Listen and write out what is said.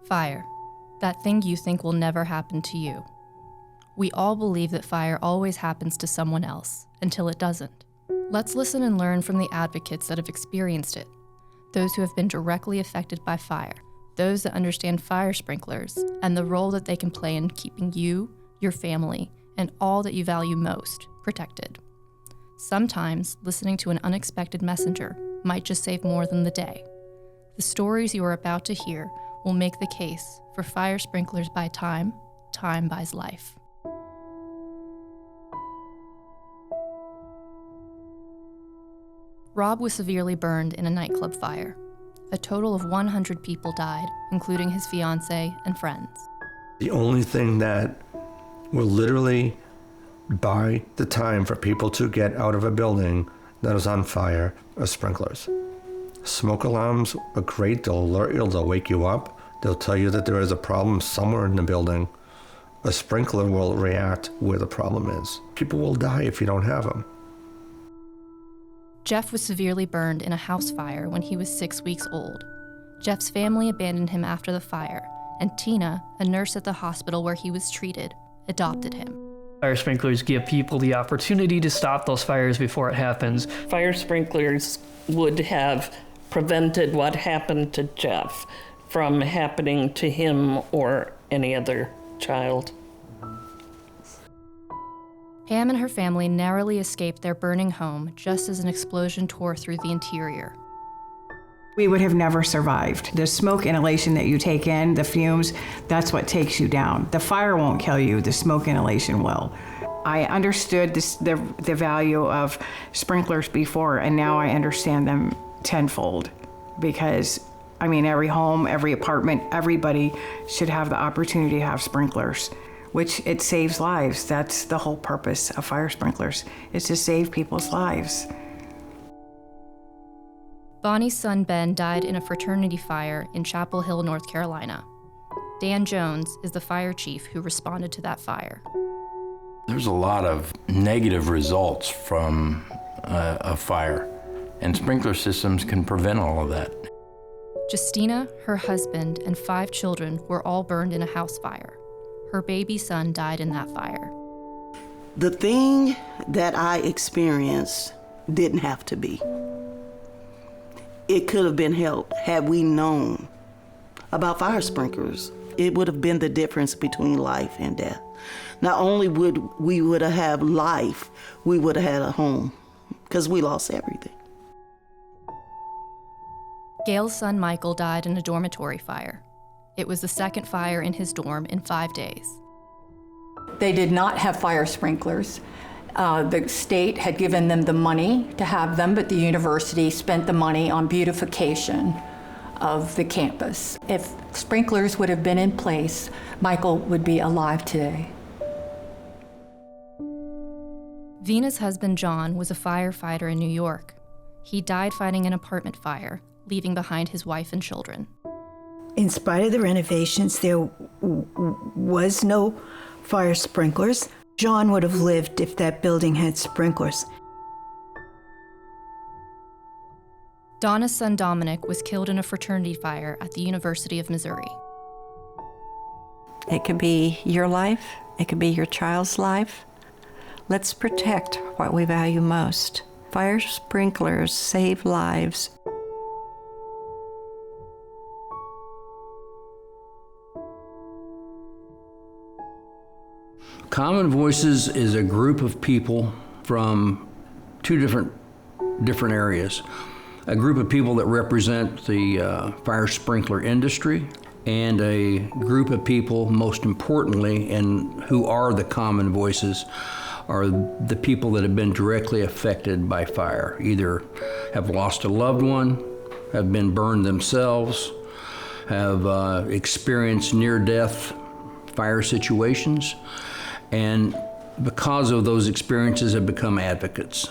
Fire, that thing you think will never happen to you. We all believe that fire always happens to someone else, until it doesn't. Let's listen and learn from the advocates that have experienced it, those who have been directly affected by fire, those that understand fire sprinklers, and the role that they can play in keeping you, your family, and all that you value most protected. Sometimes, listening to an unexpected messenger might just save more than the day. The stories you are about to hear will make the case for fire sprinklers buy time, time buys life. Rob was severely burned in a nightclub fire. A total of 100 people died, including his fiancée and friends. The only thing that will literally buy the time for people to get out of a building that is on fire are sprinklers. Smoke alarms are great. They'll alert you, they'll wake you up. They'll tell you that there is a problem somewhere in the building. A sprinkler will react where the problem is. People will die if you don't have them. Jeff was severely burned in a house fire when he was 6 weeks old. Jeff's family abandoned him after the fire, and Tina, a nurse at the hospital where he was treated, adopted him. Fire sprinklers give people the opportunity to stop those fires before it happens. Fire sprinklers would have prevented what happened to Jeff from happening to him or any other child. Pam and her family narrowly escaped their burning home just as an explosion tore through the interior. We would have never survived. The smoke inhalation that you take in, the fumes, that's what takes you down. The fire won't kill you, the smoke inhalation will. I understood the value of sprinklers before, and now I understand them tenfold. Because, every home, every apartment, everybody should have the opportunity to have sprinklers, which it saves lives. That's the whole purpose of fire sprinklers, is to save people's lives. Bonnie's son Ben died in a fraternity fire in Chapel Hill, North Carolina. Dan Jones is the fire chief who responded to that fire. There's a lot of negative results from a fire, and sprinkler systems can prevent all of that. Justina, her husband, and 5 children were all burned in a house fire. Her baby son died in that fire. The thing that I experienced didn't have to be. It could have been helped had we known about fire sprinklers. It would have been the difference between life and death. Not only would we have had life, we would have had a home, because we lost everything. Gail's son Michael died in a dormitory fire. It was the second fire in his dorm in 5 days. They did not have fire sprinklers. The state had given them the money to have them, but the university spent the money on beautification of the campus. If sprinklers would have been in place, Michael would be alive today. Vina's husband John was a firefighter in New York. He died fighting an apartment fire, leaving behind his wife and children. In spite of the renovations, there was no fire sprinklers. John would have lived if that building had sprinklers. Donna's son Dominic was killed in a fraternity fire at the University of Missouri. It could be your life, it could be your child's life. Let's protect what we value most. Fire sprinklers save lives. Common Voices is a group of people from 2 different areas. A group of people that represent the fire sprinkler industry, and a group of people, most importantly, and who are the Common Voices, are the people that have been directly affected by fire, either have lost a loved one, have been burned themselves, have experienced near-death fire situations, and because of those experiences have become advocates.